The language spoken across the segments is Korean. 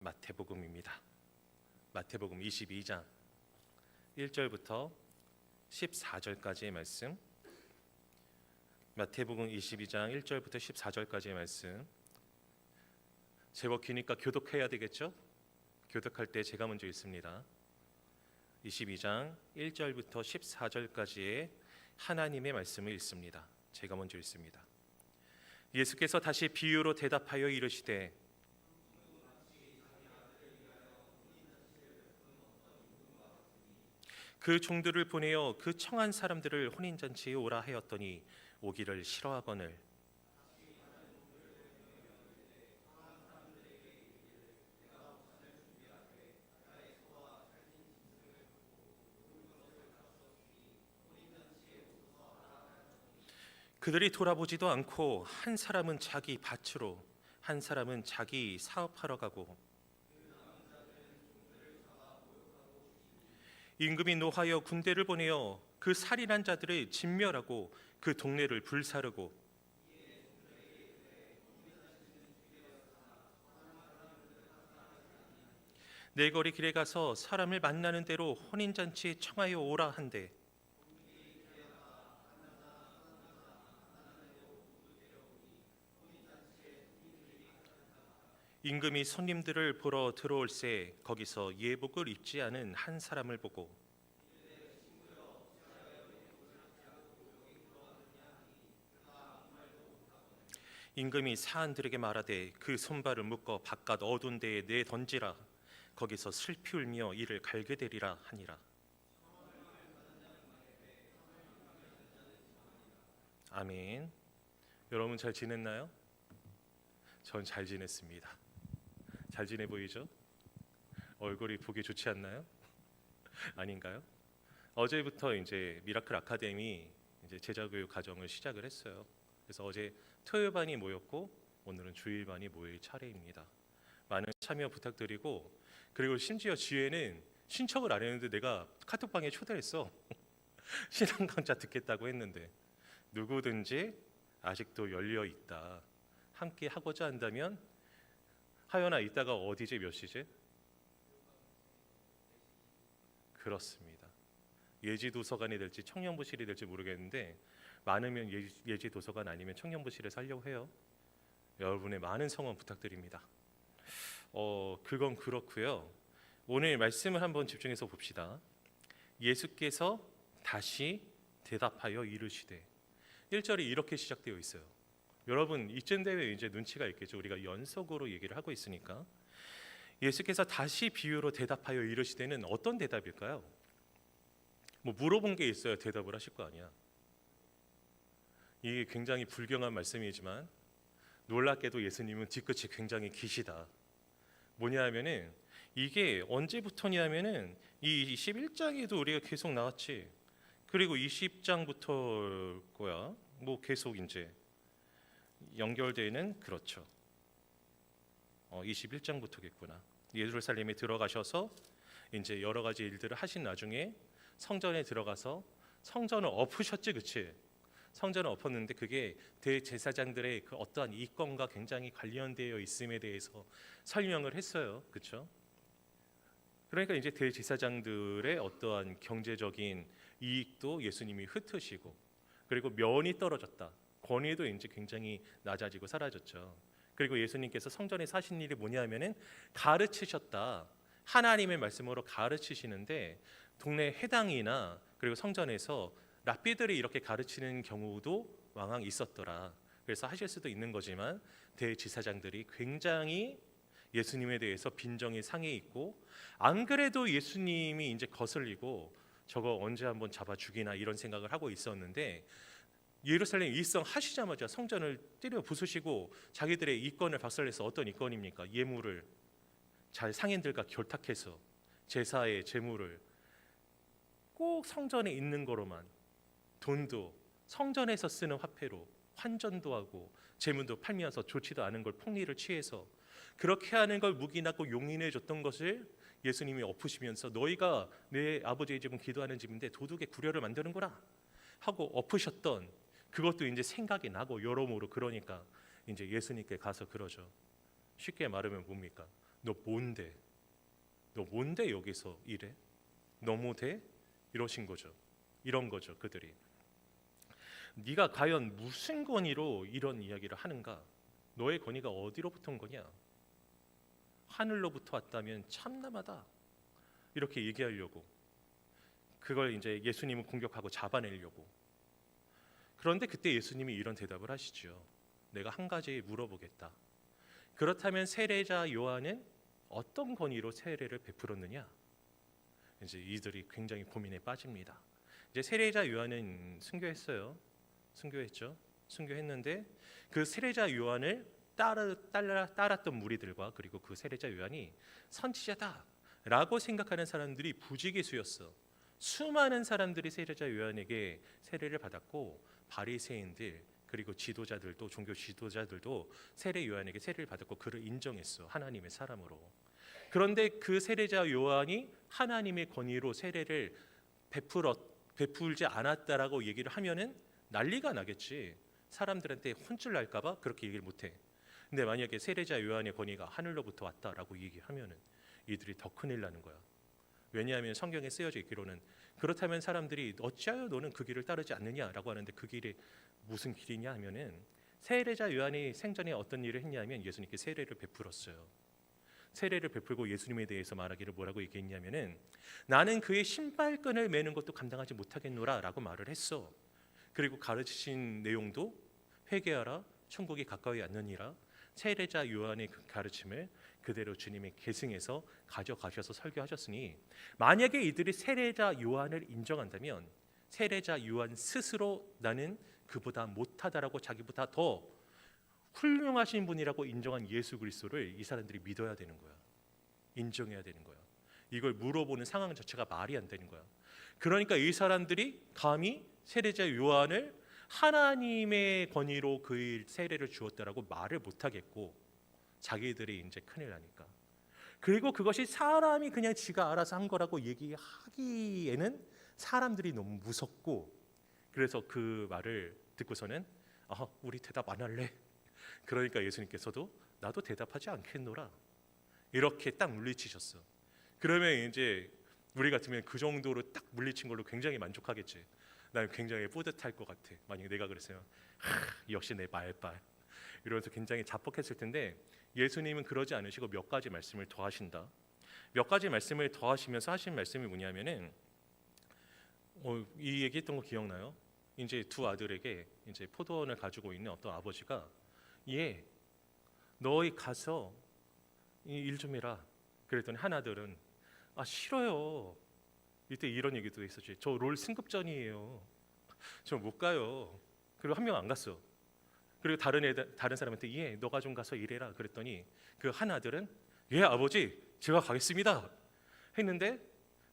마태복음입니다. 마태복음 22장 1절부터 14절까지의 말씀. 마태복음 22장 1절부터 14절까지의 말씀. 제법 기니까 교독해야 되겠죠? 교독할 때 제가 먼저 읽습니다. 22장 1절부터 14절까지의 하나님의 말씀을 읽습니다. 제가 먼저 읽습니다. 예수께서 다시 비유로 대답하여 이르시되 그 종들을 보내어 그 청한 사람들을 혼인잔치에 오라 하였더니 오기를 싫어하거늘 그들이 돌아보지도 않고 한 사람은 자기 밭으로 한 사람은 자기 사업하러 가고 임금이 노하여 군대를 보내어 그 살인한 자들을 진멸하고 그 동네를 불사르고 내거리 길에 가서 사람을 만나는 대로 혼인잔치에 청하여 오라 한대 임금이 손님들을 보러 들어올새 거기서 예복을 입지 않은 한 사람을 보고 임금이 사한들에게 말하되 그 손발을 묶어 바깥 어두운 데에 내 던지라 거기서 슬피 울며 이를 갈게 되리라 하니라. 아멘. 여러분 잘 지냈나요? 전 잘 지냈습니다. 잘 지내 보이죠? 얼굴이 보기 좋지 않나요? 아닌가요? 어제부터 이제 미라클 아카데미 이제 제자교육 과정을 시작을 했어요. 그래서 어제 토요반이 모였고 오늘은 주일반이 모일 차례입니다. 많은 참여 부탁드리고 그리고 심지어 지혜는 신청을 안 했는데 내가 카톡방에 초대했어. 신앙 강좌 듣겠다고 했는데 누구든지 아직도 열려 있다. 함께 하고자 한다면 하연아 이따가 어디지 몇 시지? 그렇습니다. 예지도서관이 될지 청년부실이 될지 모르겠는데 많으면 예지도서관 아니면 청년부실에 살려고 해요. 여러분의 많은 성원 부탁드립니다. 그건 그렇고요. 오늘 말씀을 한번 집중해서 봅시다. 예수께서 다시 대답하여 이르시되 1절이 이렇게 시작되어 있어요. 여러분 이쯤 되면 이제 눈치가 있겠죠. 우리가 연속으로 얘기를 하고 있으니까. 예수께서 다시 비유로 대답하여 이르시되는 어떤 대답일까요? 뭐 물어본 게 있어야 대답을 하실 거 아니야. 이게 굉장히 불경한 말씀이지만 놀랍게도 예수님은 뒤끝이 굉장히 기시다. 뭐냐 하면은 이게 언제부터냐면은 이 21장에도 우리가 계속 나왔지. 그리고 20장부터일 거야. 뭐 계속 이제 연결되는 그렇죠. 21장부터겠구나. 예루살렘에 들어가셔서 이제 여러 가지 일들을 하신 나중에 성전에 들어가서 성전을 엎으셨지, 그치? 성전을 엎었는데 그게 대제사장들의 그 어떠한 이권과 굉장히 관련되어 있음에 대해서 설명을 했어요, 그렇죠? 그러니까 이제 대제사장들의 어떠한 경제적인 이익도 예수님이 흩으시고 그리고 면이 떨어졌다. 권위도 이제 굉장히 낮아지고 사라졌죠. 그리고 예수님께서 성전에 사신 일이 뭐냐면은 가르치셨다. 하나님의 말씀으로 가르치시는데 동네 회당이나 그리고 성전에서 랍비들이 이렇게 가르치는 경우도 왕왕 있었더라. 그래서 하실 수도 있는 거지만 대제사장들이 굉장히 예수님에 대해서 빈정이 상해 있고 안 그래도 예수님이 이제 거슬리고 저거 언제 한번 잡아 죽이나 이런 생각을 하고 있었는데 예루살렘 입성하시자마자 성전을 때려 부수시고 자기들의 이권을 박살내서 어떤 이권입니까? 예물을 잘 상인들과 결탁해서 제사의 제물을 꼭 성전에 있는 거로만 돈도 성전에서 쓰는 화폐로 환전도 하고 제물도 팔면서 좋지도 않은 걸 폭리를 취해서 그렇게 하는 걸 묵인하고 용인해 줬던 것을 예수님이 엎으시면서 너희가 내 아버지의 집은 기도하는 집인데 도둑의 구려를 만드는구나 하고 엎으셨던 그것도 이제 생각이 나고 여러모로 그러니까 이제 예수님께 가서 그러죠. 쉽게 말하면 뭡니까? 너 뭔데? 너 뭔데 여기서 일해? 너무 돼? 이러신 거죠. 이런 거죠, 그들이. 네가 과연 무슨 권위로 이런 이야기를 하는가? 너의 권위가 어디로부터 온 거냐? 하늘로부터 왔다면 참남하다. 이렇게 얘기하려고. 그걸 이제 예수님은 공격하고 잡아내려고. 그런데 그때 예수님이 이런 대답을 하시죠. 내가 한 가지 물어보겠다. 그렇다면 세례자 요한은 어떤 권위로 세례를 베풀었느냐? 이제 이들이 굉장히 고민에 빠집니다. 이제 세례자 요한은 순교했어요. 순교했죠. 순교했는데 그 세례자 요한을 따랐던 무리들과 그리고 그 세례자 요한이 선지자다라고 생각하는 사람들이 부지기수였어. 수많은 사람들이 세례자 요한에게 세례를 받았고 바리새인들 그리고 지도자들도 종교 지도자들도 세례 요한에게 세례를 받았고 그를 인정했어. 하나님의 사람으로. 그런데 그 세례자 요한이 하나님의 권위로 세례를 베풀지 않았다라고 얘기를 하면은 난리가 나겠지. 사람들한테 혼쭐 날까봐 그렇게 얘기를 못해. 근데 만약에 세례자 요한의 권위가 하늘로부터 왔다라고 얘기하면은 이들이 더 큰일 나는 거야. 왜냐하면 성경에 쓰여져 있기로는 그렇다면 사람들이 어찌하여 너는 그 길을 따르지 않느냐라고 하는데 그 길이 무슨 길이냐 하면은 세례자 요한이 생전에 어떤 일을 했냐면 예수님께 세례를 베풀었어요. 세례를 베풀고 예수님에 대해서 말하기를 뭐라고 얘기했냐면은 나는 그의 신발끈을 매는 것도 감당하지 못하겠노라라고 말을 했어. 그리고 가르치신 내용도 회개하라 천국이 가까이 왔느니라. 세례자 요한의 그 가르침을 그대로 주님이 계승해서 가져가셔서 설교하셨으니 만약에 이들이 세례자 요한을 인정한다면 세례자 요한 스스로 나는 그보다 못하다라고 자기보다 더 훌륭하신 분이라고 인정한 예수 그리스도를 이 사람들이 믿어야 되는 거야. 인정해야 되는 거야. 이걸 물어보는 상황 자체가 말이 안 되는 거야. 그러니까 이 사람들이 감히 세례자 요한을 하나님의 권위로 그 세례를 주었다라고 말을 못 하겠고 자기들이 이제 큰일 나니까. 그리고 그것이 사람이 그냥 지가 알아서 한 거라고 얘기하기에는 사람들이 너무 무섭고 그래서 그 말을 듣고서는 우리 대답 안 할래. 그러니까 예수님께서도 나도 대답하지 않겠노라. 이렇게 딱 물리치셨어. 그러면 이제 우리 같으면 그 정도로 딱 물리친 걸로 굉장히 만족하겠지. 난 굉장히 뿌듯할 것 같아. 만약에 내가 그랬어요. 역시 내 말빨. 이러면서 굉장히 자뻑했을 텐데 예수님은 그러지 않으시고 몇 가지 말씀을 더 하신다. 몇 가지 말씀을 더 하시면서 하신 말씀이 뭐냐면은 이 얘기했던 거 기억나요? 이제 두 아들에게 이제 포도원을 가지고 있는 어떤 아버지가 너희 가서 일 좀 해라. 그랬더니 한 아들은 싫어요. 이때 이런 얘기도 있었지. 저 롤 승급전이에요. 저 못 가요. 그리고 한 명 안 갔어. 그리고 다른 사람한테 너가 좀 가서 일해라. 그랬더니 그 한 아들은 아버지 제가 가겠습니다. 했는데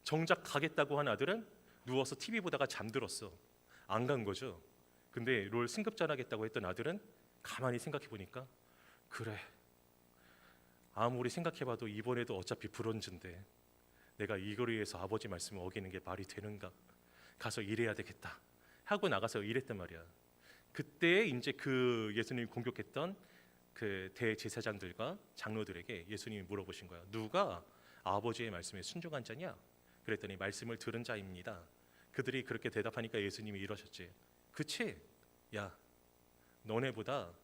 정작 가겠다고 한 아들은 누워서 TV 보다가 잠들었어. 안 간 거죠. 근데 롤 승급전 하겠다고 했던 아들은 가만히 생각해 보니까 그래. 아무리 생각해봐도 이번에도 어차피 브론즈인데 내가 이걸 위해서 아버지 말씀을 어기는 게 말이 되는가? 가서 일해야 되겠다 하고 나가서 일했단 말이야. 그때 이제 그 예수님이 공격했던 그 대제사장들과 장로들에게 예수님이 물어보신 거야. 누가 아버지의 말씀에 순종한 자냐? 그랬더니 말씀을 들은 자입니다. 그들이 그렇게 대답하니까 예수님이 이러셨지. 그치? 야, 너네보다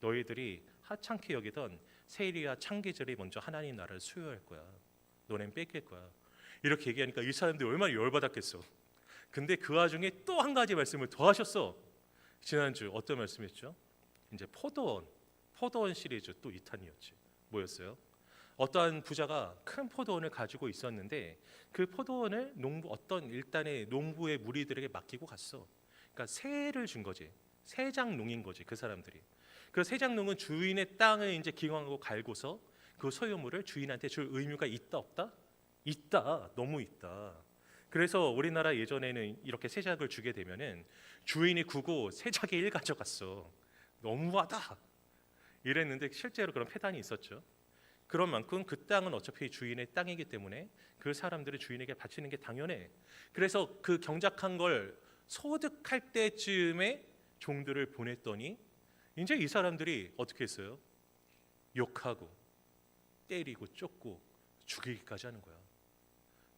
너희들이 하찮게 여기던 세리와 창기들이 먼저 하나님 나라를 수여할 거야. 너넨 뺏길 거야. 이렇게 얘기하니까 이 사람들이 얼마나 열받았겠어. 근데 그 와중에 또 한 가지 말씀을 더 하셨어. 지난주 어떤 말씀이었죠? 이제 포도원 시리즈 또 2탄이었지. 뭐였어요? 어떠한 부자가 큰 포도원을 가지고 있었는데 그 포도원을 어떤 일단의 농부의 무리들에게 맡기고 갔어. 그러니까 세를 준 거지. 세장농인 거지 그 사람들이. 그 세장농은 주인의 땅을 이제 기광하고 갈고서 그 소유물을 주인한테 줄 의무가 있다 없다? 있다. 너무 있다. 그래서 우리나라 예전에는 이렇게 세작을 주게 되면은 주인이 구고 세작의 일 가져갔어. 너무하다. 이랬는데 실제로 그런 폐단이 있었죠. 그런 만큼 그 땅은 어차피 주인의 땅이기 때문에 그 사람들을 주인에게 바치는 게 당연해. 그래서 그 경작한 걸 소득할 때쯤에 종들을 보냈더니 이제 이 사람들이 어떻게 했어요? 욕하고 때리고 쫓고 죽이기까지 하는 거야.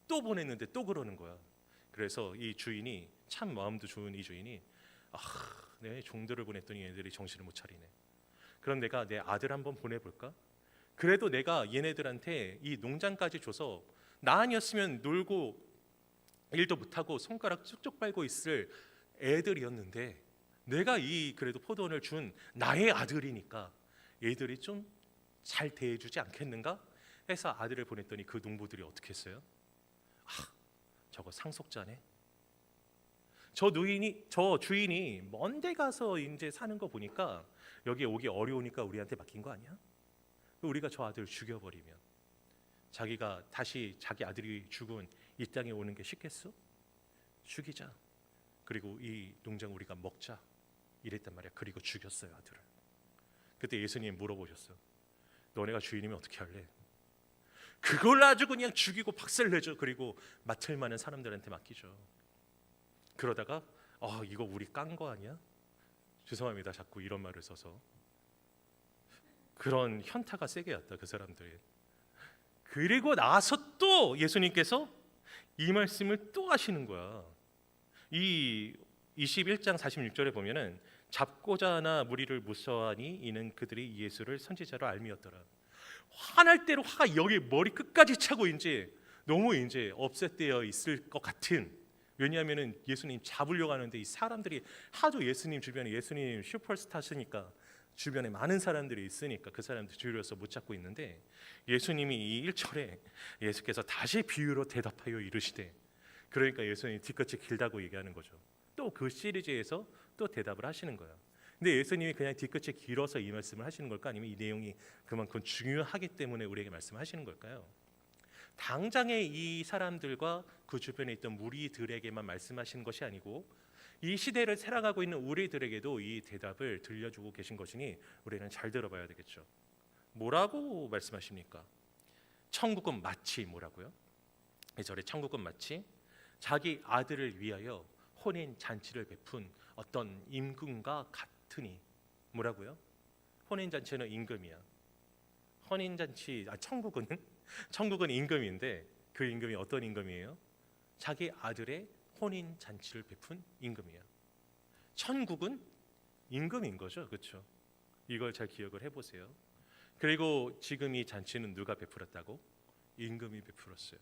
또 보냈는데 또 그러는 거야. 그래서 이 주인이, 참 마음도 좋은 이 주인이, 내 종들을 보냈더니 얘네들이 정신을 못 차리네. 그럼 내가 내 아들 한번 보내볼까? 그래도 내가 얘네들한테 이 농장까지 줘서 나 아니었으면 놀고 일도 못하고 손가락 쭉쭉 빨고 있을 애들이었는데, 내가 이 그래도 포도원을 준 나의 아들이니까 얘들이 좀 잘 대해주지 않겠는가 해서 아들을 보냈더니 그 농부들이 어떻게 했어요? 저거 상속자네. 저 주인이 먼데 가서 이제 사는 거 보니까 여기 오기 어려우니까 우리한테 맡긴 거 아니야? 우리가 저 아들 죽여버리면 자기가 다시 자기 아들이 죽은 이 땅에 오는 게 쉽겠어? 죽이자. 그리고 이 농장 우리가 먹자. 이랬단 말이야. 그리고 죽였어요, 아들을. 그때 예수님 물어보셨어. 너네가 주인이면 어떻게 할래? 그걸 아주 그냥 죽이고 박살 내죠. 그리고 맡을 만한 사람들한테 맡기죠. 그러다가 이거 우리 깐 거 아니야? 죄송합니다. 자꾸 이런 말을 써서. 그런 현타가 세게 왔다, 그 사람들이. 그리고 나서 또 예수님께서 이 말씀을 또 하시는 거야. 이 21장 46절에 보면은 잡고자 하나 무리를 무서워하니 이는 그들이 예수를 선지자로 알미었더라. 화날 대로 화가 여기 머리 끝까지 차고 이제 너무 이제 업셋되어 있을 것 같은, 왜냐하면은 예수님 잡으려고 하는데 이 사람들이 하도 예수님 주변에, 예수님 슈퍼스타시니까 주변에 많은 사람들이 있으니까 그 사람들 줄여서 못 잡고 있는데, 예수님이 이 1절에 예수께서 다시 비유로 대답하여 이르시되, 그러니까 예수님이 뒤끝이 길다고 얘기하는 거죠. 또 그 시리즈에서 또 대답을 하시는 거예요. 근데 예수님이 그냥 뒤끝이 길어서 이 말씀을 하시는 걸까? 아니면 이 내용이 그만큼 중요하기 때문에 우리에게 말씀하시는 걸까요? 당장에 이 사람들과 그 주변에 있던 무리들에게만 말씀하시는 것이 아니고 이 시대를 살아가고 있는 우리들에게도 이 대답을 들려주고 계신 것이니 우리는 잘 들어봐야 되겠죠. 뭐라고 말씀하십니까? 천국은 마치 뭐라고요? 이 절에 천국은 마치 자기 아들을 위하여 혼인 잔치를 베푼 어떤 임금과 같으니, 뭐라고요? 혼인 잔치는 임금이야. 혼인 잔치, 천국은 임금인데 그 임금이 어떤 임금이에요? 자기 아들의 혼인 잔치를 베푼 임금이야. 천국은 임금인 거죠, 그렇죠? 이걸 잘 기억을 해보세요. 그리고 지금 이 잔치는 누가 베풀었다고? 임금이 베풀었어요.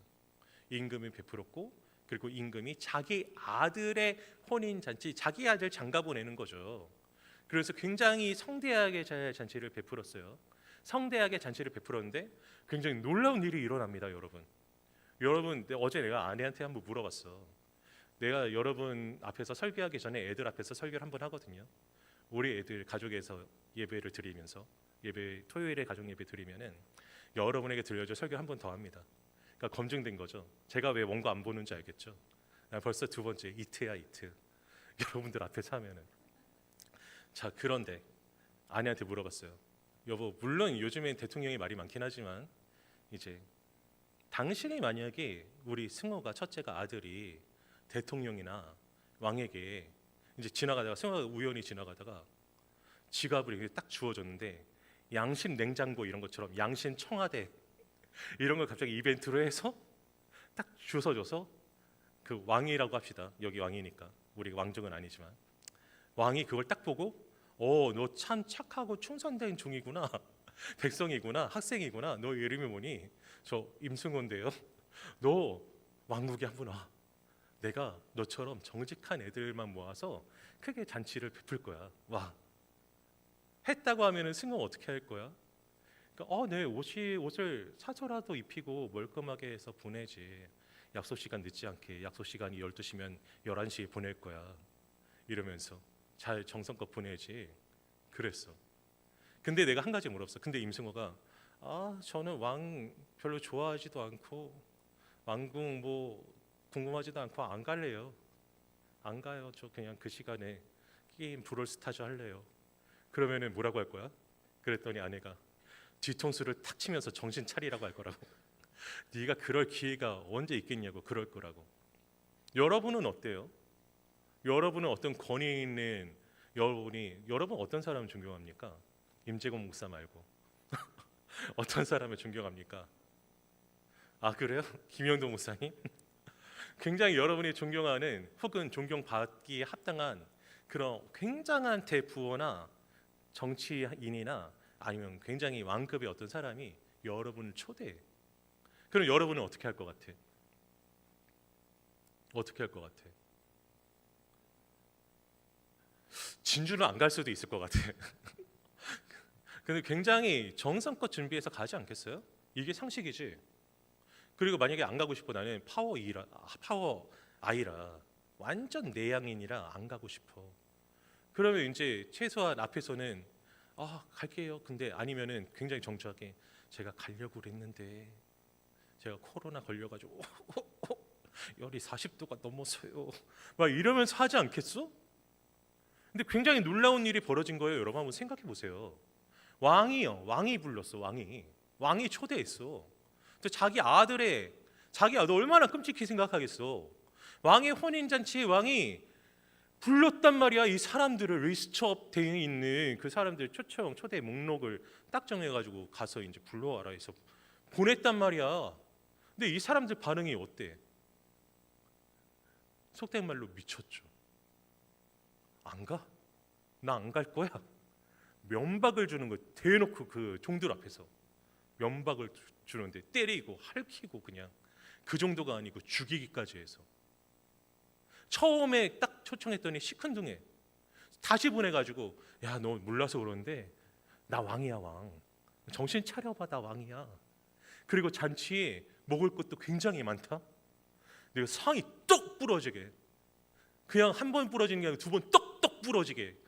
임금이 베풀었고, 그리고 임금이 자기 아들의 혼인 잔치, 자기 아들 장가 보내는 거죠. 그래서 굉장히 성대하게 잔치를 베풀었어요. 성대하게 잔치를 베풀었는데 굉장히 놀라운 일이 일어납니다, 여러분. 어제 내가 아내한테 한번 물어봤어. 내가 여러분 앞에서 설교하기 전에 애들 앞에서 설교를 한번 하거든요. 우리 애들 가족에서 예배를 드리면서, 토요일에 가족 예배 드리면은 여러분에게 들려줄 설교 한 번 더 합니다. 그러니까 검증된 거죠. 제가 왜 원고 안 보는지 알겠죠? 벌써 두 번째 이트야, 이트. 여러분들 앞에서 하면은. 자, 그런데 아내한테 물어봤어요. 여보, 물론 요즘엔 대통령이 말이 많긴 하지만 이제 당신이 만약에 우리 승호가, 첫째가 아들이 대통령이나 왕에게 이제 지나가다가, 승호가 우연히 지나가다가 지갑을 이렇게 딱 주워줬는데 양심 냉장고 이런 것처럼 양심 청와대 이런 걸 갑자기 이벤트로 해서 딱 주워줘서, 그 왕이라고 합시다. 여기 왕이니까 우리 왕족은 아니지만 왕이 그걸 딱 보고 너 참 착하고 충성된 종이구나, 백성이구나, 학생이구나, 너 이름이 뭐니? 저 임승호인데요. 너 왕국에 한번 와. 내가 너처럼 정직한 애들만 모아서 크게 잔치를 베풀 거야. 와. 했다고 하면은 승호 어떻게 할 거야? 그러니까 네, 옷을 사서라도 입히고 멀끔하게 해서 보내지. 약속 시간 늦지 않게, 약속 시간이 12시면 11시에 보낼 거야. 이러면서 잘 정성껏 보내지. 그랬어. 근데 내가 한 가지 물었어. 근데 임승호가 저는 왕 별로 좋아하지도 않고 왕궁 뭐 궁금하지도 않고 안 갈래요. 안 가요. 저 그냥 그 시간에 게임 브롤스타즈 할래요. 그러면은 뭐라고 할 거야? 그랬더니 아내가 뒤통수를 탁 치면서 정신 차리라고 할 거라고. 네가 그럴 기회가 언제 있겠냐고. 그럴 거라고. 여러분은 어때요? 여러분은 어떤 권위 있는 여러분 어떤 사람을 존경합니까? 임재건 목사 말고 어떤 사람을 존경합니까? 아 그래요? 김영도 목사님? 굉장히 여러분이 존경하는 혹은 존경받기에 합당한 그런 굉장한 대부호나 정치인이나 아니면 굉장히 왕급의 어떤 사람이 여러분을 초대해. 그럼 여러분은 어떻게 할 것 같아? 어떻게 할 것 같아? 진주는 안 갈 수도 있을 것 같아. 근데 굉장히 정성껏 준비해서 가지 않겠어요? 이게 상식이지. 그리고 만약에 안 가고 싶어, 나는 파워 아이라 완전 내향인이라 안 가고 싶어. 그러면 이제 최소한 앞에서는 갈게요. 근데 아니면은 굉장히 정중하게 제가 가려고 그랬는데 제가 코로나 걸려가지고 열이 40도가 넘어서요. 막 이러면서 하지 않겠어? 근데 굉장히 놀라운 일이 벌어진 거예요. 여러분 한번 생각해 보세요. 왕이 불렀어. 왕이 초대했어. 또 자기 아들 얼마나 끔찍히 생각하겠어. 왕의 혼인 잔치에 왕이 불렀단 말이야. 이 사람들을 리스트업 되어 있는 그 사람들 초대 목록을 딱 정해가지고 가서 이제 불러와라 해서 보냈단 말이야. 근데 이 사람들 반응이 어때? 속된 말로 미쳤죠. 안 가? 나 안 갈 거야. 면박을 주는 거 대놓고 그 종들 앞에서 면박을 주는데 때리고 핥히고 그냥 그 정도가 아니고 죽이기까지 해서 처음에 딱 초청했더니 시큰둥해. 다시 보내가지고 야 너 몰라서 그러는데 나 왕이야 왕. 정신 차려봐 나 왕이야. 그리고 잔치에 먹을 것도 굉장히 많다. 내가 상이 떡 부러지게 그냥 한 번 부러지는 게 아니라 두 번 떡떡 부러지게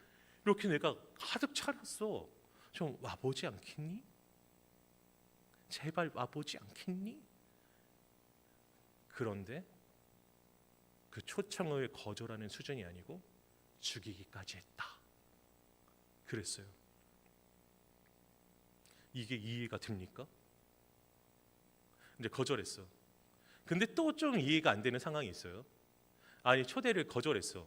이렇게 내가 가득 차렸어. 좀 와보지 않겠니? 제발 와보지 않겠니? 그런데 그 초청을 거절하는 수준이 아니고 죽이기까지 했다. 그랬어요. 이게 이해가 됩니까? 이제 거절했어. 근데 또 좀 이해가 안 되는 상황이 있어요. 아니 초대를 거절했어.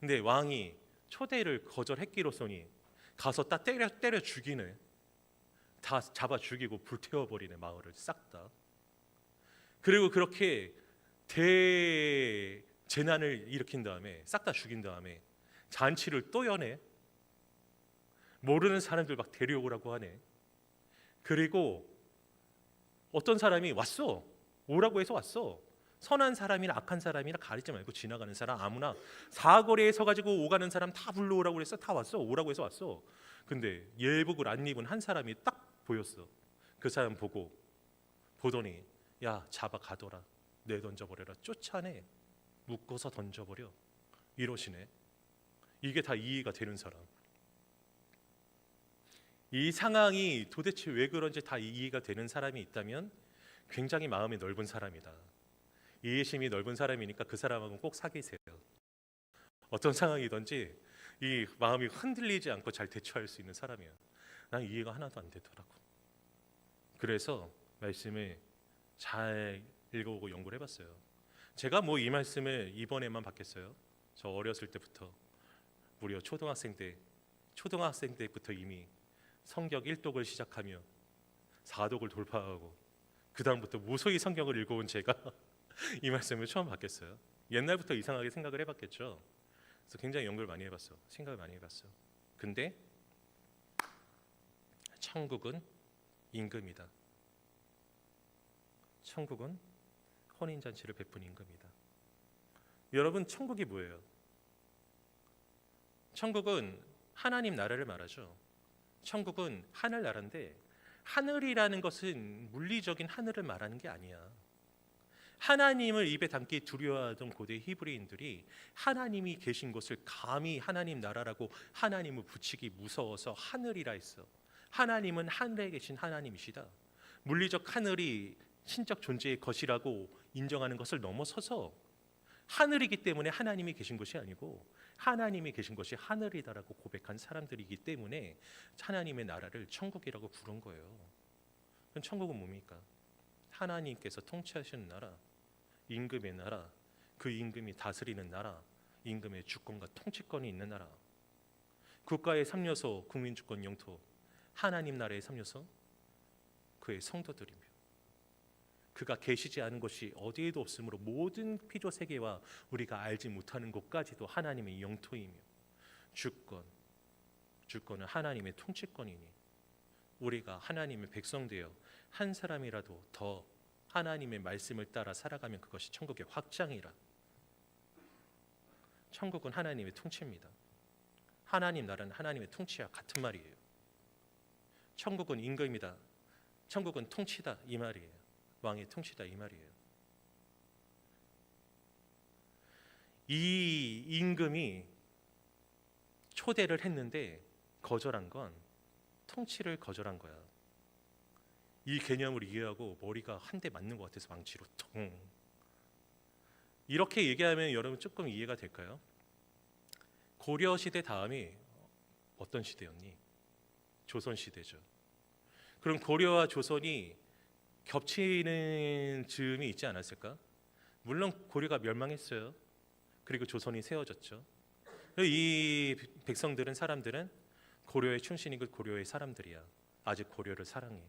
근데 왕이 초대를 거절했기로서니 가서 딱 때려 죽이네. 다 잡아 죽이고 불태워버리네 마을을 싹 다. 그리고 그렇게 대재난을 일으킨 다음에 싹 다 죽인 다음에 잔치를 또 여네. 모르는 사람들 막 데려오라고 하네. 그리고 어떤 사람이 왔어. 오라고 해서 왔어. 선한 사람이나 악한 사람이나 가리지 말고 지나가는 사람 아무나 사거리에 서가지고 오가는 사람 다 불러오라고 그래서 다 왔어. 오라고 해서 왔어. 근데 예복을 안 입은 한 사람이 딱 보였어. 그 사람 보더니 야 잡아 가둬라. 내던져버려라. 쫓아내. 묶어서 던져버려. 이러시네. 이게 다 이해가 되는 사람. 이 상황이 도대체 왜 그런지 다 이해가 되는 사람이 있다면 굉장히 마음이 넓은 사람이다. 이해심이 넓은 사람이니까 그 사람하고는 꼭 사귀세요. 어떤 상황이든지 이 마음이 흔들리지 않고 잘 대처할 수 있는 사람이에요. 난 이해가 하나도 안 되더라고. 그래서 말씀을 잘 읽어보고 연구를 해봤어요. 제가 뭐 이 말씀을 이번에만 받겠어요. 저 어렸을 때부터 무려 초등학생 때부터 이미 성경 1독을 시작하며 4독을 돌파하고 그 다음부터 무소히 성경을 읽어온 제가 이 말씀을 처음 받겠어요. 옛날부터 이상하게 생각을 해봤겠죠. 그래서 굉장히 연구를 많이 해봤어. 생각을 많이 해봤어. 근데 천국은 임금이다. 천국은 혼인잔치를 베푼 임금이다. 여러분 천국이 뭐예요? 천국은 하나님 나라를 말하죠. 천국은 하늘나라인데 하늘이라는 것은 물리적인 하늘을 말하는 게 아니야. 하나님을 입에 담기 두려워하던 고대 히브리인들이 하나님이 계신 곳을 감히 하나님 나라라고 하나님을 붙이기 무서워서 하늘이라 했어. 하나님은 하늘에 계신 하나님이시다. 물리적 하늘이 신적 존재의 것이라고 인정하는 것을 넘어서서 하늘이기 때문에 하나님이 계신 것이 아니고 하나님이 계신 것이 하늘이다라고 고백한 사람들이기 때문에 하나님의 나라를 천국이라고 부른 거예요. 그럼 천국은 뭡니까? 하나님께서 통치하시는 나라, 임금의 나라, 그 임금이 다스리는 나라, 임금의 주권과 통치권이 있는 나라. 국가의 3요소, 국민주권 영토, 하나님 나라의 3요소, 그의 성도들이며 그가 계시지 않은 곳이 어디에도 없으므로 모든 피조 세계와 우리가 알지 못하는 곳까지도 하나님의 영토이며 주권은 하나님의 통치권이니 우리가 하나님의 백성 되어 한 사람이라도 더 하나님의 말씀을 따라 살아가면 그것이 천국의 확장이라. 천국은 하나님의 통치입니다. 하나님 나라는 하나님의 통치와 같은 말이에요. 천국은 임금이다. 천국은 통치다 이 말이에요. 왕의 통치다 이 말이에요. 이 임금이 초대를 했는데 거절한 건 통치를 거절한 거야. 이 개념을 이해하고 머리가 한 대 맞는 것 같아서 망치로 통. 이렇게 얘기하면 여러분 조금 이해가 될까요? 고려 시대 다음이 어떤 시대였니? 조선 시대죠. 그럼 고려와 조선이 겹치는 즈음이 있지 않았을까? 물론 고려가 멸망했어요. 그리고 조선이 세워졌죠. 이 백성들은 사람들은 고려의 충신이고 고려의 사람들이야. 아직 고려를 사랑해.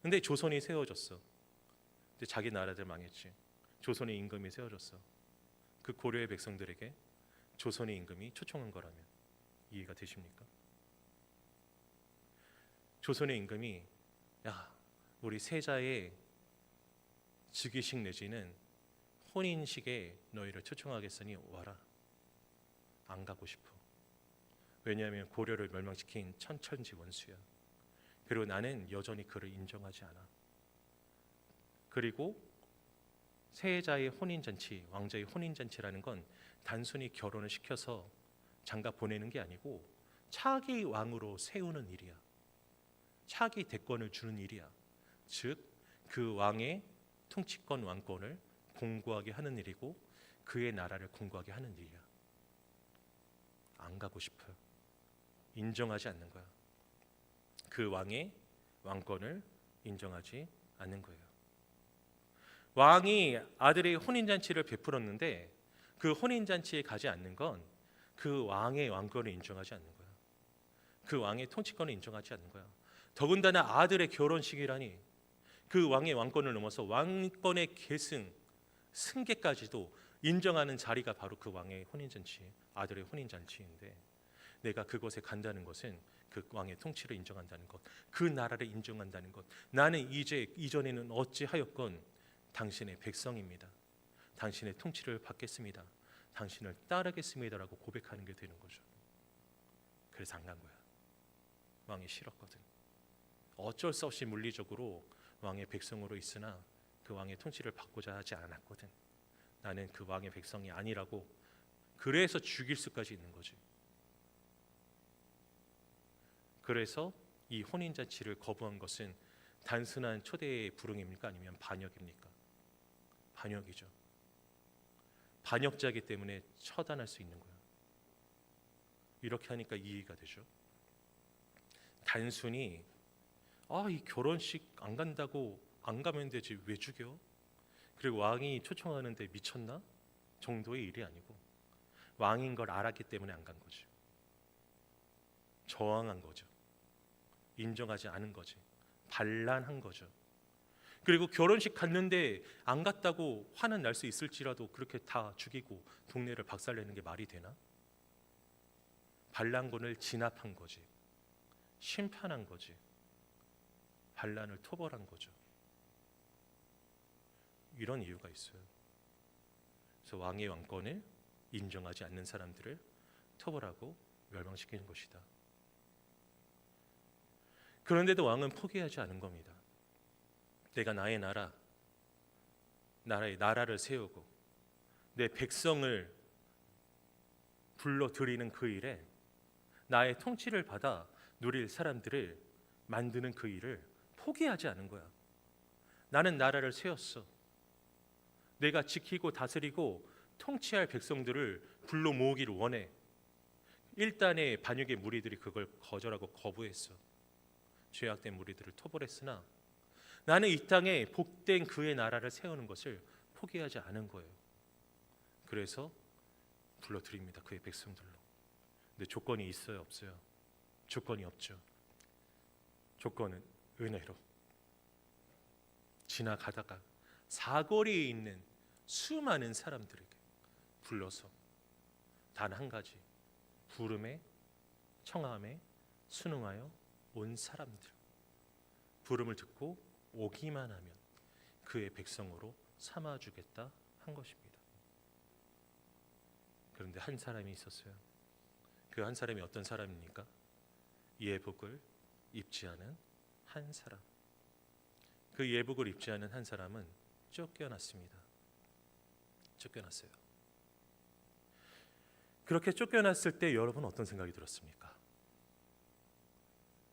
근데 조선이 세워졌어. 근데 자기 나라들 망했지. 조선의 임금이 세워졌어. 그 고려의 백성들에게 조선의 임금이 초청한 거라면 이해가 되십니까? 조선의 임금이 야, 우리 세자의 즉위식 내지는 혼인식에 너희를 초청하겠으니 와라. 안 가고 싶어. 왜냐하면 고려를 멸망시킨 천천지 원수야. 그리고 나는 여전히 그를 인정하지 않아. 그리고 세자의 혼인잔치, 왕자의 혼인잔치라는 건 단순히 결혼을 시켜서 장가 보내는 게 아니고 차기 왕으로 세우는 일이야. 차기 대권을 주는 일이야. 즉 그 왕의 통치권 왕권을 공고하게 하는 일이고 그의 나라를 공고하게 하는 일이야. 안 가고 싶어요. 인정하지 않는 거야. 그 왕의 왕권을 인정하지 않는 거예요. 왕이 아들의 혼인잔치를 베풀었는데 그 혼인잔치에 가지 않는 건 그 왕의 왕권을 인정하지 않는 거야. 그 왕의 통치권을 인정하지 않는 거야. 더군다나 아들의 결혼식이라니 그 왕의 왕권을 넘어서 왕권의 계승, 승계까지도 인정하는 자리가 바로 그 왕의 혼인잔치, 아들의 혼인잔치인데 내가 그곳에 간다는 것은 그 왕의 통치를 인정한다는 것, 그 나라를 인정한다는 것. 나는 이전에는 어찌하였건 당신의 백성입니다. 당신의 통치를 받겠습니다. 당신을 따르겠습니다라고 고백하는 게 되는 거죠. 그래서 안 간 거야. 왕이 싫었거든. 어쩔 수 없이 물리적으로 왕의 백성으로 있으나 그 왕의 통치를 받고자 하지 않았거든. 나는 그 왕의 백성이 아니라고. 그래서 죽일 수까지 있는 거지. 그래서 이 혼인잔치를 거부한 것은 단순한 초대의 불응입니까? 아니면 반역입니까? 반역이죠. 반역자이기 때문에 처단할 수 있는 거예요. 이렇게 하니까 이해가 되죠. 단순히 이 결혼식 안 간다고 안 가면 되지 왜 죽여? 그리고 왕이 초청하는데 미쳤나? 정도의 일이 아니고 왕인 걸 알았기 때문에 안 간 거죠. 저항한 거죠. 인정하지 않은 거지. 반란한 거죠. 그리고 결혼식 갔는데 안 갔다고 화는 날 수 있을지라도 그렇게 다 죽이고 동네를 박살내는 게 말이 되나? 반란군을 진압한 거지. 심판한 거지. 반란을 토벌한 거죠. 이런 이유가 있어요. 그래서 왕의 왕권을 인정하지 않는 사람들을 토벌하고 멸망시키는 것이다. 그런데도 왕은 포기하지 않은 겁니다. 내가 나의 나라를 세우고 내 백성을 불러들이는 그 일에 나의 통치를 받아 누릴 사람들을 만드는 그 일을 포기하지 않은 거야. 나는 나라를 세웠어. 내가 지키고 다스리고 통치할 백성들을 불러 모으기를 원해. 일단의 반역의 무리들이 그걸 거절하고 거부했어. 죄악된 무리들을 토벌했으나 나는 이 땅에 복된 그의 나라를 세우는 것을 포기하지 않은 거예요. 그래서 불러드립니다. 그의 백성들로. 근데 조건이 있어요, 없어요? 조건이 없죠. 조건은 은혜로 지나가다가 사거리에 있는 수많은 사람들에게 불러서 단 한 가지 부름에 청함에 순응하여 온 사람들, 부름을 듣고 오기만 하면 그의 백성으로 삼아주겠다 한 것입니다. 그런데 한 사람이 있었어요. 그 한 사람이 어떤 사람입니까? 예복을 입지 않은 한 사람. 그 예복을 입지 않은 한 사람은 쫓겨났습니다. 쫓겨났어요. 그렇게 쫓겨났을 때 여러분 어떤 생각이 들었습니까?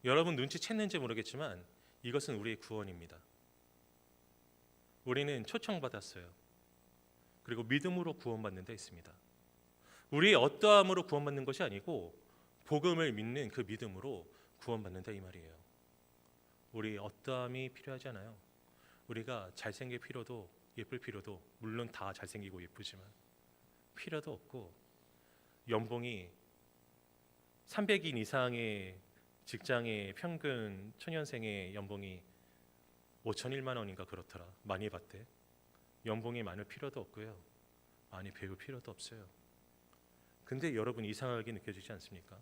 여러분 눈치챘는지 모르겠지만 이것은 우리의 구원입니다. 우리는 초청받았어요. 그리고 믿음으로 구원받는 데 있습니다. 우리의 어떠함으로 구원받는 것이 아니고 복음을 믿는 그 믿음으로 구원받는다 이 말이에요. 우리 어떠함이 필요하지 않아요. 우리가 잘생길 필요도 예쁠 필요도 물론 다 잘생기고 예쁘지만 필요도 없고 연봉이 300인 이상의 직장의 평균 초년생의 연봉이 5,001만 원인가 그렇더라. 많이 받대. 연봉이 많을 필요도 없고요. 많이 배울 필요도 없어요. 근데 여러분 이상하게 느껴지지 않습니까?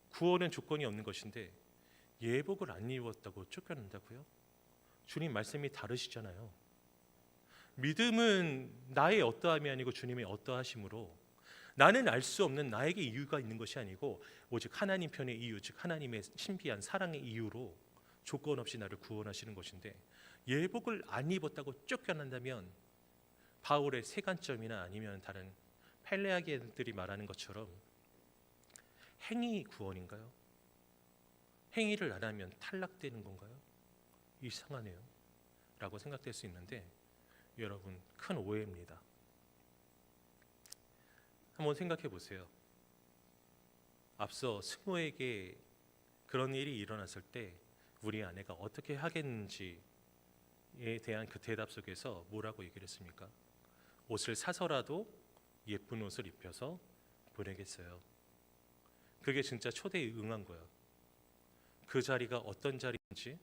구원은 조건이 없는 것인데 예복을 안 입었다고 쫓겨난다고요? 주님 말씀이 다르시잖아요. 믿음은 나의 어떠함이 아니고 주님의 어떠하심으로 나는 알 수 없는 나에게 이유가 있는 것이 아니고 오직 하나님 편의 이유, 즉 하나님의 신비한 사랑의 이유로 조건 없이 나를 구원하시는 것인데 예복을 안 입었다고 쫓겨난다면 바울의 세관점이나 아니면 다른 펠레아기들이 말하는 것처럼 행위 구원인가요? 행위를 안 하면 탈락되는 건가요? 이상하네요 라고 생각될 수 있는데 여러분 큰 오해입니다. 한번 생각해 보세요. 앞서 승호에게 그런 일이 일어났을 때 우리 아내가 어떻게 하겠는지에 대한 그 대답 속에서 뭐라고 얘기를 했습니까? 옷을 사서라도 예쁜 옷을 입혀서 보내겠어요. 그게 진짜 초대에 응한 거야. 그 자리가 어떤 자리인지,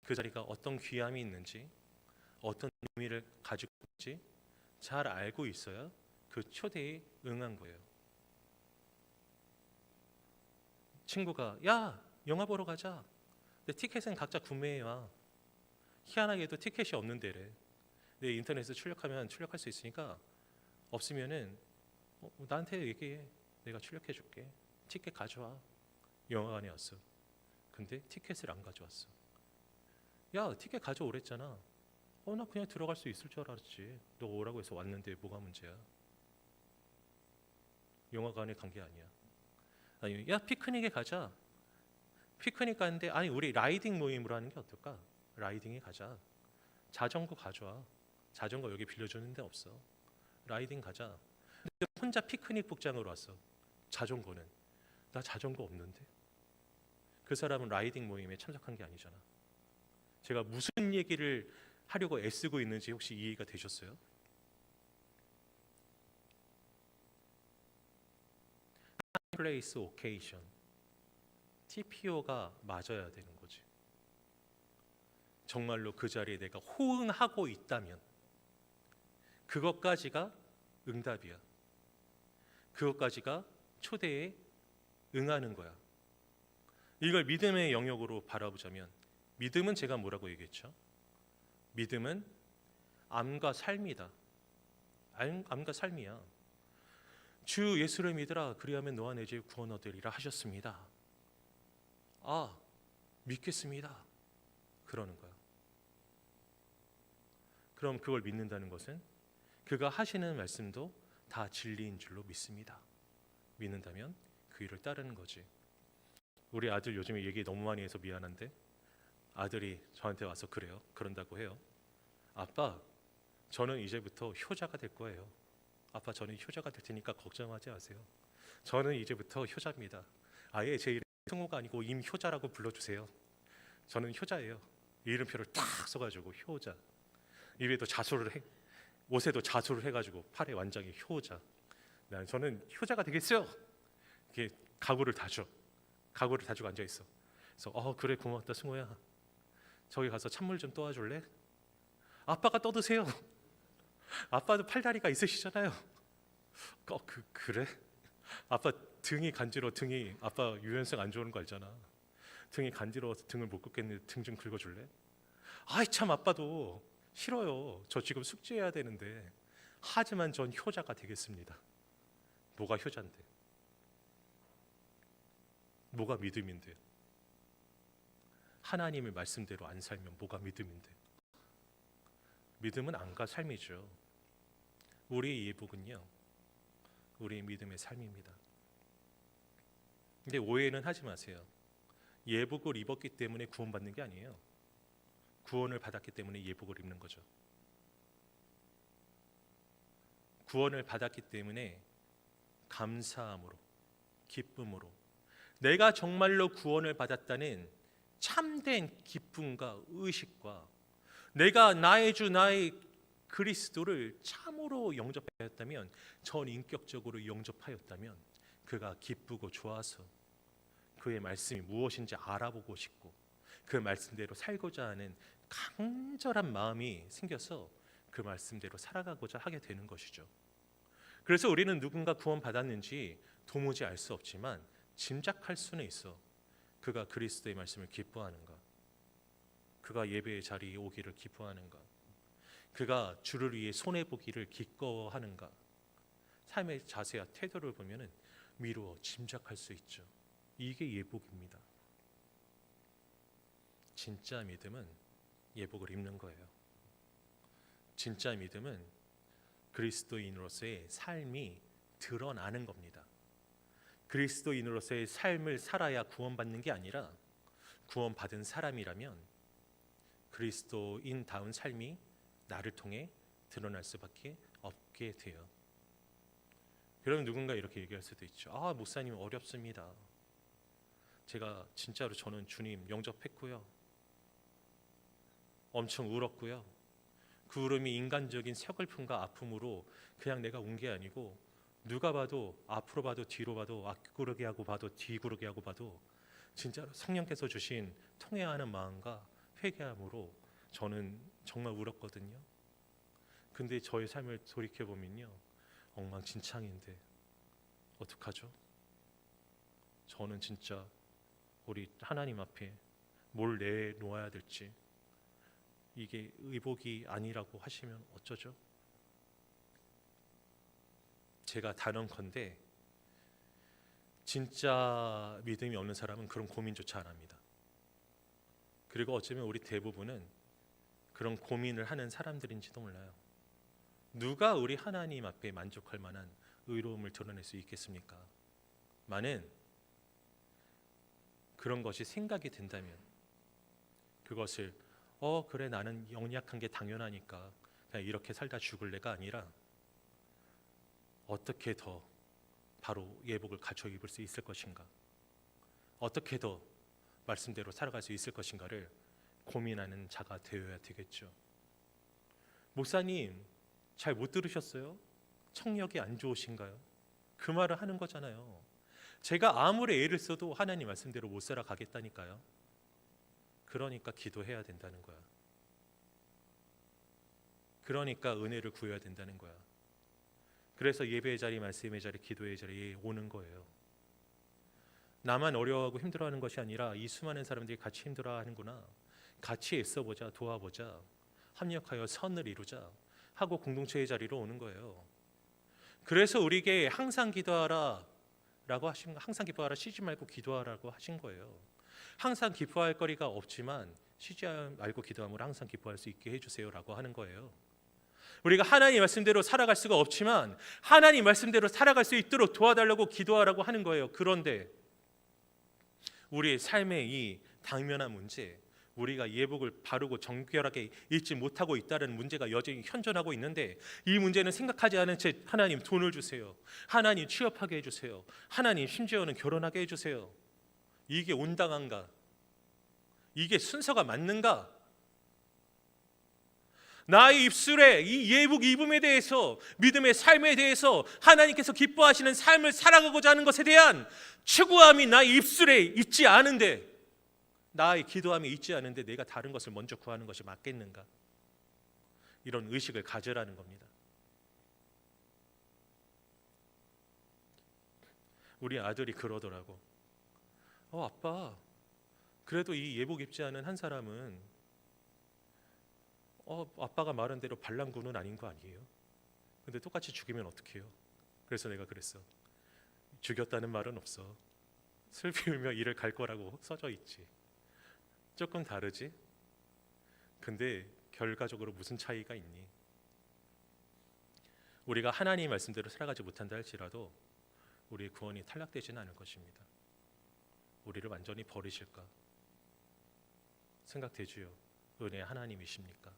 그 자리가 어떤 귀함이 있는지, 어떤 의미를 가지고 있는지 잘 알고 있어야 그 초대에 응한 거예요. 친구가 야 영화 보러 가자. 근데 티켓은 각자 구매해 와. 희한하게도 티켓이 없는 데래. 근데 인터넷에 출력하면 출력할 수 있으니까 없으면은 나한테 얘기해. 내가 출력해 줄게. 티켓 가져와. 영화관에 왔어. 근데 티켓을 안 가져왔어. 야 티켓 가져오랬잖아. 나 그냥 들어갈 수 있을 줄 알았지. 너 오라고 해서 왔는데 뭐가 문제야? 영화관에 간 게 아니야. 아니 야 피크닉에 가자. 피크닉 가는데 아니 우리 라이딩 모임으로 하는 게 어떨까? 라이딩에 가자. 자전거 가져와. 자전거 여기 빌려주는 데 없어. 라이딩 가자. 근데 혼자 피크닉 복장으로 왔어. 자전거는 나 자전거 없는데. 그 사람은 라이딩 모임에 참석한 게 아니잖아. 제가 무슨 얘기를 하려고 애쓰고 있는지 혹시 이해가 되셨어요? Place, Occasion, TPO가 맞아야 되는 거지. 정말로 그 자리에 내가 호응하고 있다면 그것까지가 응답이야. 그것까지가 초대에 응하는 거야. 이걸 믿음의 영역으로 바라보자면 믿음은 제가 뭐라고 얘기했죠? 믿음은 암과 삶이다. 암과 삶이야. 주 예수를 믿으라 그리하면 너와 내 집 구원 얻으리라 하셨습니다. 아 믿겠습니다. 그러는 거야. 그럼 그걸 믿는다는 것은 그가 하시는 말씀도 다 진리인 줄로 믿습니다. 믿는다면 그 일을 따르는 거지. 우리 아들 요즘에 얘기 너무 많이 해서 미안한데 아들이 저한테 와서 그런다고 해요. 아빠 저는 이제부터 효자가 될 거예요. 아빠 저는 효자가 될 테니까 걱정하지 마세요. 저는 이제부터 효자입니다. 아예 제 이름 승호가 아니고 임효자라고 불러주세요. 저는 효자예요. 이름표를 딱 써가지고 효자. 입에도 자수를 해, 옷에도 자수를 해가지고 팔에 완장이 효자. 저는 효자가 되겠어요. 이렇게 각오를 다져. 각오를 다지고 앉아 있어. 그래서 그래 고맙다 승호야. 저기 가서 찬물 좀 떠와줄래? 아빠가 떠드세요. 아빠도 팔다리가 있으시잖아요. 그래? 아빠 등이 간지러워. 아빠 유연성 안 좋은 거 알잖아. 등이 간지러워서 등을 못 긋겠는데 등 좀 긁어줄래? 아이 참 아빠도 싫어요. 저 지금 숙제해야 되는데. 하지만 전 효자가 되겠습니다. 뭐가 효자인데? 뭐가 믿음인데? 하나님의 말씀대로 안 살면 뭐가 믿음인데? 믿음은 안과 삶이죠. 우리의 예복은요, 우리의 믿음의 삶입니다. 근데 오해는 하지 마세요. 예복을 입었기 때문에 구원받는 게 아니에요. 구원을 받았기 때문에 예복을 입는 거죠. 구원을 받았기 때문에 감사함으로, 기쁨으로, 내가 정말로 구원을 받았다는 참된 기쁨과 의식과 내가 나의 주 나의 그리스도를 참으로 영접하였다면, 전인격적으로 영접하였다면 그가 기쁘고 좋아서 그의 말씀이 무엇인지 알아보고 싶고 그 말씀대로 살고자 하는 간절한 마음이 생겨서 그 말씀대로 살아가고자 하게 되는 것이죠. 그래서 우리는 누군가 구원받았는지 도무지 알 수 없지만 짐작할 수는 있어. 그가 그리스도의 말씀을 기뻐하는가, 그가 예배의 자리에 오기를 기뻐하는가, 그가 주를 위해 손해보기를 기꺼워하는가, 삶의 자세와 태도를 보면 미루어 짐작할 수 있죠. 이게 예복입니다. 진짜 믿음은 예복을 입는 거예요. 진짜 믿음은 그리스도인으로서의 삶이 드러나는 겁니다. 그리스도인으로서의 삶을 살아야 구원받는 게 아니라 구원받은 사람이라면 그리스도인다운 삶이 나를 통해 드러날 수밖에 없게 돼요. 그럼 누군가 이렇게 얘기할 수도 있죠. 목사님 어렵습니다. 제가 진짜로 저는 주님 영접했고요. 엄청 울었고요. 그 울음이 인간적인 서글픔과 아픔으로 그냥 내가 운 게 아니고 누가 봐도 앞으로 봐도 뒤로 봐도 앞구르기 하고 봐도 뒤구르기 하고 봐도 진짜로 성령께서 주신 통회하는 마음과 회개함으로 저는 정말 울었거든요. 근데 저의 삶을 돌이켜보면요, 엉망진창인데 어떡하죠? 저는 진짜 우리 하나님 앞에 뭘 내놓아야 될지, 이게 의복이 아니라고 하시면 어쩌죠? 제가 단언컨대 진짜 믿음이 없는 사람은 그런 고민조차 안 합니다. 그리고 어쩌면 우리 대부분은 그런 고민을 하는 사람들인지도 몰라요. 누가 우리 하나님 앞에 만족할 만한 의로움을 드러낼 수 있겠습니까? 많은 그런 것이 생각이 된다면 그것을 그래 나는 영약한 게 당연하니까 그냥 이렇게 살다 죽을래가 아니라 어떻게 더 바로 예복을 갖춰 입을 수 있을 것인가, 어떻게 더 말씀대로 살아갈 수 있을 것인가를 고민하는 자가 되어야 되겠죠. 목사님 잘 못 들으셨어요? 청력이 안 좋으신가요? 그 말을 하는 거잖아요. 제가 아무리 애를 써도 하나님 말씀대로 못 살아가겠다니까요. 그러니까 기도해야 된다는 거야. 그러니까 은혜를 구해야 된다는 거야. 그래서 예배의 자리, 말씀의 자리, 기도의 자리에 오는 거예요. 나만 어려워하고 힘들어하는 것이 아니라 이 수많은 사람들이 같이 힘들어하는구나, 같이 애써보자, 도와보자, 합력하여 선을 이루자 하고 공동체의 자리로 오는 거예요. 그래서 우리에게 항상 기도하라 라고 항상 기뻐하라, 쉬지 말고 기도하라고 하신 거예요. 항상 기뻐할 거리가 없지만 쉬지 말고 기도함으로 항상 기뻐할 수 있게 해주세요 라고 하는 거예요. 우리가 하나님 말씀대로 살아갈 수가 없지만 하나님 말씀대로 살아갈 수 있도록 도와달라고 기도하라고 하는 거예요. 그런데 우리의 삶의 이 당면한 문제, 우리가 예복을 바르고 정결하게 입지 못하고 있다는 문제가 여전히 현존하고 있는데, 이 문제는 생각하지 않은 채 하나님 돈을 주세요, 하나님 취업하게 해주세요, 하나님 심지어는 결혼하게 해주세요, 이게 온당한가? 이게 순서가 맞는가? 나의 입술에 이 예복 입음에 대해서, 믿음의 삶에 대해서 하나님께서 기뻐하시는 삶을 살아가고자 하는 것에 대한 추구함이 나의 입술에 있지 않은데, 나의 기도함이 있지 않은데 내가 다른 것을 먼저 구하는 것이 맞겠는가? 이런 의식을 가져라는 겁니다. 우리 아들이 그러더라고. 아빠, 그래도 이 예복 입지 않은 한 사람은 아빠가 말한 대로 반란군은 아닌 거 아니에요? 근데 똑같이 죽이면 어떡해요? 그래서 내가 그랬어. 죽였다는 말은 없어. 슬피 울며 이를 갈 거라고 써져 있지. 조금 다르지? 근데 결과적으로 무슨 차이가 있니? 우리가 하나님 말씀대로 살아가지 못한다 할지라도 우리의 구원이 탈락되지는 않을 것입니다. 우리를 완전히 버리실까? 생각되지요. 은혜의 하나님이십니까?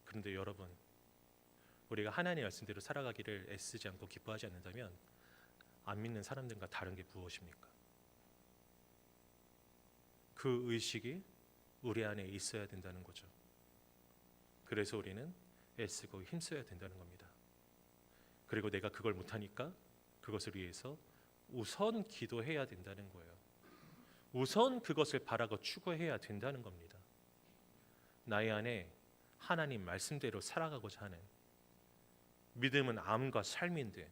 그런데 여러분, 우리가 하나님 말씀대로 살아가기를 애쓰지 않고 기뻐하지 않는다면 안 믿는 사람들과 다른 게 무엇입니까? 그 의식이 우리 안에 있어야 된다는 거죠. 그래서 우리는 애쓰고 힘써야 된다는 겁니다. 그리고 내가 그걸 못하니까 그것을 위해서 우선 기도해야 된다는 거예요. 우선 그것을 바라고 추구해야 된다는 겁니다. 나의 안에 하나님 말씀대로 살아가고자 하는, 믿음은 암과 삶인데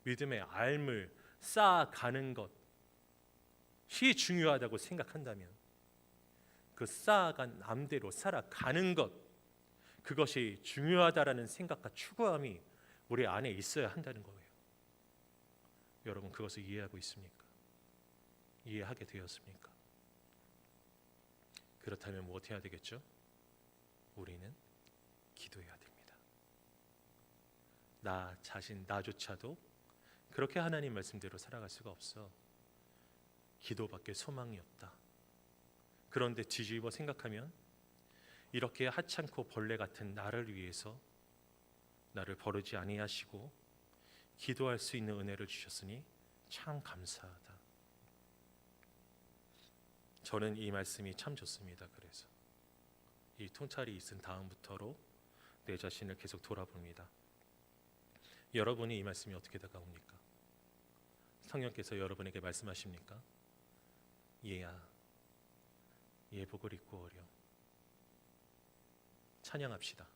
믿음의 알을 쌓아가는 것이 중요하다고 생각한다면 그 쌓아간 암대로 살아가는 것, 그것이 중요하다라는 생각과 추구함이 우리 안에 있어야 한다는 거예요. 여러분, 그것을 이해하고 있습니까? 이해하게 되었습니까? 그렇다면 무엇 해야 되겠죠? 우리는 기도해야 됩니다. 나 자신, 나조차도 그렇게 하나님 말씀대로 살아갈 수가 없어. 기도밖에 소망이 없다. 그런데 뒤집어 생각하면 이렇게 하찮고 벌레 같은 나를 위해서 나를 버리지 아니하시고 기도할 수 있는 은혜를 주셨으니 참 감사하다. 저는 이 말씀이 참 좋습니다. 그래서 이 통찰이 있은 다음부터로 내 자신을 계속 돌아봅니다. 여러분이 이 말씀이 어떻게 다가옵니까? 성령께서 여러분에게 말씀하십니까? 얘야, 예복을 입고 오렴. 찬양합시다.